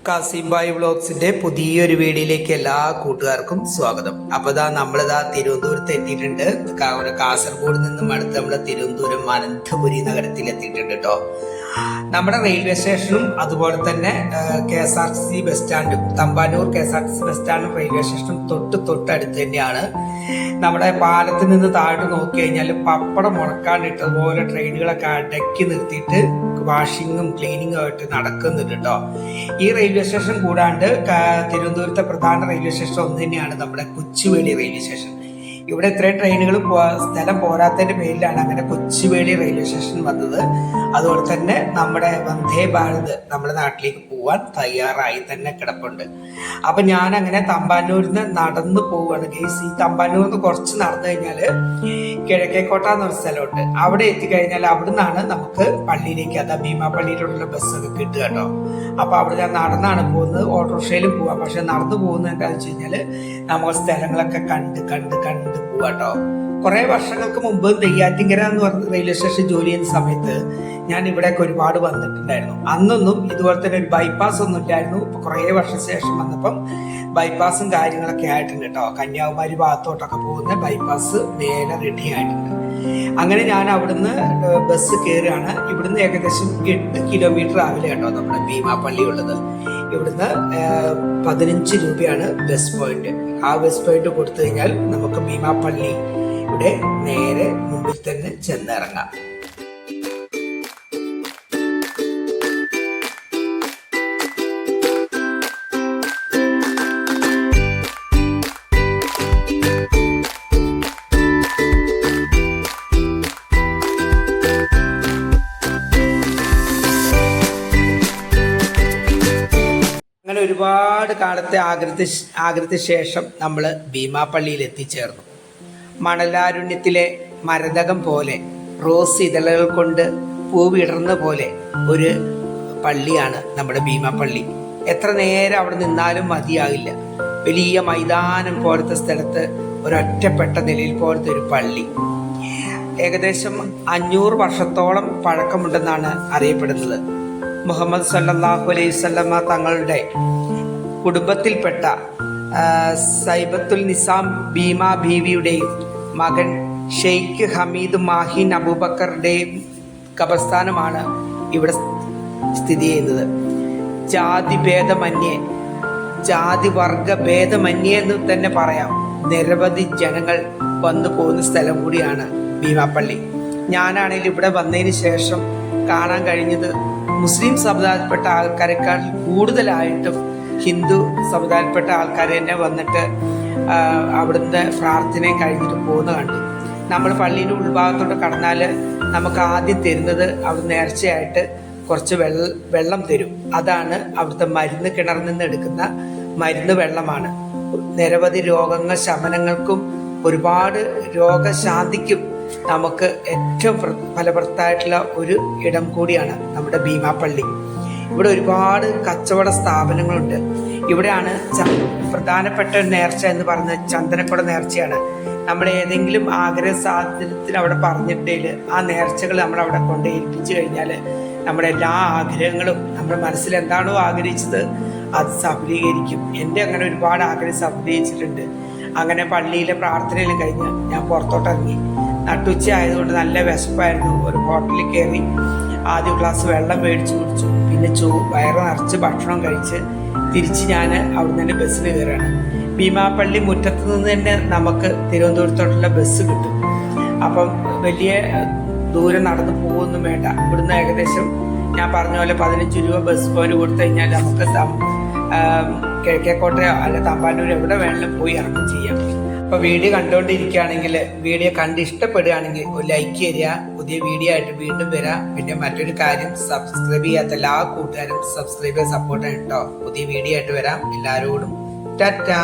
കാസിംബായ് വ്ളോഗ്സിന്റെ പുതിയൊരു വീഡിയോയിലേക്ക് എല്ലാ കൂട്ടുകാർക്കും സ്വാഗതം. അപ്പൊ നമ്മളിതാ തിരുവനന്തപുരത്ത് എത്തിയിട്ടുണ്ട്. കാസർഗോഡ് നിന്നും അടുത്ത് നമ്മുടെ തിരുവനന്തപുരം അനന്തപുരി നഗരത്തിൽ എത്തിയിട്ടുണ്ട് കേട്ടോ. നമ്മുടെ റെയിൽവേ സ്റ്റേഷനും അതുപോലെ തന്നെ KSRTC ബസ് സ്റ്റാൻഡും, തമ്പാനൂർ KSRTC ബസ് സ്റ്റാൻഡും റെയിൽവേ സ്റ്റേഷനും തൊട്ടടുത്ത് തന്നെയാണ്. നമ്മുടെ പാലത്തിൽ നിന്ന് താഴോട്ട് നോക്കി കഴിഞ്ഞാൽ പപ്പടം മുടക്കാണ്ടിട്ടതുപോലെ ട്രെയിനുകളൊക്കെ അടക്കി നിർത്തിയിട്ട് വാഷിങ്ങും ക്ലീനിങ്ങും ആയിട്ട് നടക്കുന്നുണ്ട് കേട്ടോ. ഈ റെയിൽവേ സ്റ്റേഷൻ കൂടാണ്ട് തിരുവനന്തപുരത്തെ പ്രധാന റെയിൽവേ സ്റ്റേഷൻ ഒന്ന് തന്നെയാണ് നമ്മുടെ കൊച്ചുവേളി റെയിൽവേ സ്റ്റേഷൻ. ഇവിടെ ഇത്രയും ട്രെയിനുകൾ സ്ഥലം പോരാത്തതിന്റെ പേരിലാണ് അങ്ങനെ കൊച്ചുവേളി റെയിൽവേ സ്റ്റേഷൻ വന്നത്. അതുപോലെ തന്നെ നമ്മുടെ വന്ദേ ഭാരത് നമ്മുടെ നാട്ടിലേക്ക് പോവാൻ തയ്യാറായി തന്നെ കിടപ്പുണ്ട്. അപ്പൊ ഞാൻ അങ്ങനെ തമ്പാനൂരിൽ നിന്ന് നടന്നു പോവുകയാണ് ഗൈസ്. ഈ തമ്പാനൂരിൽ നിന്ന് കുറച്ച് നടന്നു കഴിഞ്ഞാല് കിഴക്കേക്കോട്ട എന്നൊരു സ്ഥലമുണ്ട്. അവിടെ എത്തിക്കഴിഞ്ഞാൽ അവിടെ നിന്നാണ് നമുക്ക് പള്ളിയിലേക്ക്, അതാ ഭീമാ പള്ളിയിലുള്ള ബസ്സൊക്കെ കിട്ടുക കേട്ടോ. അപ്പൊ അവിടെ ഞാൻ നടന്നാണ് പോകുന്നത്. ഓട്ടോറിക്ഷയിലും പോവാം, പക്ഷെ നടന്നു പോകുന്നത് എന്താണെന്ന് വെച്ച് കഴിഞ്ഞാല് നമ്മൾ സ്ഥലങ്ങളൊക്കെ കണ്ട് പോവാട്ടോ. കുറെ വർഷങ്ങൾക്ക് മുമ്പ് നെയ്യാറ്റിങ്കര എന്ന് പറഞ്ഞ റെയിൽവേ സ്റ്റേഷൻ ജോലി ചെയ്യുന്ന സമയത്ത് ഞാൻ ഇവിടെയൊക്കെ ഒരുപാട് വന്നിട്ടുണ്ടായിരുന്നു. അന്നൊന്നും ഇതുപോലെ തന്നെ ഒരു ബൈപ്പാസ് ഒന്നും ഇല്ലായിരുന്നു. ഇപ്പൊ കുറെ വർഷം ശേഷം വന്നപ്പം ബൈപ്പാസും കാര്യങ്ങളൊക്കെ ആയിട്ടുണ്ട് കേട്ടോ. കന്യാകുമാരി ഭാഗത്തോട്ടൊക്കെ പോകുന്ന ബൈപ്പാസ് നേരെ റെഡി ആയിട്ടുണ്ട്. അങ്ങനെ ഞാൻ അവിടുന്ന് ബസ് കയറുകയാണ്. ഇവിടുന്ന് ഏകദേശം 8 കിലോമീറ്റർ ആവില്ല കേട്ടോ നമ്മുടെ ഭീമാ പള്ളി ഉള്ളത്. ഇവിടുന്ന് 15 രൂപയാണ് ബസ് പോയിന്റ്. ആ ബസ് പോയിന്റ് കൊടുത്തു കഴിഞ്ഞാൽ നമുക്ക് ഭീമാ പള്ളി ഇവിടെ നേരെ മുമ്പിൽ തന്നെ ചെന്നിറങ്ങാം. അങ്ങനെ ഒരുപാട് കാലത്തെ ആഗ്രഹത്തിന് ശേഷം നമ്മൾ ഭീമാ പള്ളിയിൽ എത്തിച്ചേർന്നു. മണലാരുണ്യത്തിലെ മരതകം പോലെ, റോസ് ഇതളുകൾ കൊണ്ട് പൂവിടർന്ന പോലെ ഒരു പള്ളിയാണ് നമ്മുടെ ഭീമാ പള്ളി. എത്ര നേരം അവിടെ നിന്നാലും മതിയാകില്ല. വലിയ മൈതാനം പോലത്തെ സ്ഥലത്ത് ഒരൊറ്റപ്പെട്ട നിലയിൽ പോലത്തെ ഒരു പള്ളി. ഏകദേശം 500 വർഷത്തോളം പഴക്കമുണ്ടെന്നാണ് അറിയപ്പെടുന്നത്. മുഹമ്മദ് സല്ലല്ലാഹു അലൈഹി വസല്ലമ തങ്ങളുടെ കുടുംബത്തിൽപ്പെട്ട സൈബത്തുൽ നിസാം ഭീമാ ബീവിയുടെയും മകൻ ഷെയ്ഖ് ഹമീദ് മാഹിൻ അബൂബക്കറുടെയും ഖബർസ്ഥാനമാണ് ഇവിടെ സ്ഥിതി ചെയ്യുന്നത്. ജാതി വർഗ ഭേദമന്യേ എന്ന് തന്നെ പറയാം. നിരവധി ജനങ്ങൾ വന്നു പോകുന്ന സ്ഥലം കൂടിയാണ് ഭീമാപ്പള്ളി. ഞാനാണെങ്കിൽ ഇവിടെ വന്നതിന് ശേഷം കാണാൻ കഴിഞ്ഞത് മുസ്ലിം സമുദായത്തിൽപ്പെട്ട ആൾക്കാരെക്കാൾ കൂടുതലായിട്ടും ഹിന്ദു സമുദായത്തിൽപ്പെട്ട ആൾക്കാർ തന്നെ വന്നിട്ട് അവിടുന്ന് പ്രാർത്ഥനയും കഴിഞ്ഞിട്ട് പോകുന്ന കണ്ടു. നമ്മൾ പള്ളിയുടെ ഉൾഭാഗത്തോട്ട് കടന്നാൽ നമുക്ക് ആദ്യം തരുന്നത് അവിടെ നേർച്ചയായിട്ട് കുറച്ച് വെള്ളം തരും. അതാണ് അവിടുത്തെ മരുന്ന് കിണറിൽ നിന്ന് എടുക്കുന്ന മരുന്ന് വെള്ളമാണ്. നിരവധി രോഗങ്ങൾ ശമനങ്ങൾക്കും ഒരുപാട് രോഗശാന്തിക്കും നമുക്ക് ഏറ്റവും ഫലപ്രദമായിട്ടുള്ള ഒരു ഇടം കൂടിയാണ് നമ്മുടെ ഭീമാ പള്ളി. ഇവിടെ ഒരുപാട് കച്ചവട സ്ഥാപനങ്ങളുണ്ട്. ഇവിടെയാണ് പ്രധാനപ്പെട്ട നേർച്ച എന്ന് പറയുന്നത് ചന്ദനക്കുട നേർച്ചയാണ്. നമ്മൾ ഏതെങ്കിലും ആഗ്രഹ സാധനത്തിന് അവിടെ പറഞ്ഞിട്ടുണ്ടെങ്കിൽ ആ നേർച്ചകൾ നമ്മൾ അവിടെ കൊണ്ട് ഏൽപ്പിച്ചു കഴിഞ്ഞാൽ നമ്മുടെ എല്ലാ ആഗ്രഹങ്ങളും നമ്മുടെ മനസ്സിൽ എന്താണോ ആഗ്രഹിച്ചത് അത് സഫലീകരിക്കും. എൻ്റെ അങ്ങനെ ഒരുപാട് ആഗ്രഹം സഫലീകരിച്ചിട്ടുണ്ട്. അങ്ങനെ പള്ളിയിലെ പ്രാർത്ഥനയിലും കഴിഞ്ഞ് ഞാൻ പുറത്തോട്ടിറങ്ങി. നട്ടുച്ച ആയതുകൊണ്ട് നല്ല വിശപ്പായിരുന്നു. ഒരു ഹോട്ടലിൽ കയറി ആദ്യ ഗ്ലാസ് വെള്ളം മേടിച്ച് കുടിച്ചു. പിന്നെ വയറ് നിറച്ച് ഭക്ഷണം കഴിച്ച് തിരിച്ച് ഞാൻ അവിടുന്ന് തന്നെ ബസ്സിന് കയറുകയാണ്. ഭീമാപ്പള്ളി മുറ്റത്ത് നിന്ന് തന്നെ നമുക്ക് തിരുവനന്തപുരത്തോട്ടുള്ള ബസ് കിട്ടും. അപ്പം വലിയ ദൂരം നടന്നു പോകുമൊന്നും വേണ്ട. ഇവിടുന്ന് ഏകദേശം ഞാൻ പറഞ്ഞ പോലെ 15 രൂപ ബസ് പോയിന്റ് കൊടുത്തു കഴിഞ്ഞാൽ നമുക്ക് കിഴക്കേക്കോട്ടയോ അല്ലെ തമ്പാനൂർ എവിടെ വേണമെങ്കിലും പോയി ഇറങ്ങും ചെയ്യാം. അപ്പോൾ വീഡിയോ കണ്ടുകൊണ്ടിരിക്കുകയാണെങ്കിൽ, വീഡിയോ കണ്ട് ഇഷ്ടപ്പെടുകയാണെങ്കിൽ ഒരു ലൈക്ക് തരിക. പുതിയ വീഡിയോ ആയിട്ട് വീണ്ടും വരാം. പിന്നെ മറ്റൊരു കാര്യം, സബ്സ്ക്രൈബ് ചെയ്യാത്ത എല്ലാ കൂട്ടുകാരും സബ്സ്ക്രൈബ് ചെയ്ത് സപ്പോർട്ട് ചെയ്യണം കേട്ടോ. പുതിയ വീഡിയോ ആയിട്ട് വരാം. എല്ലാവരോടും ടാറ്റാ.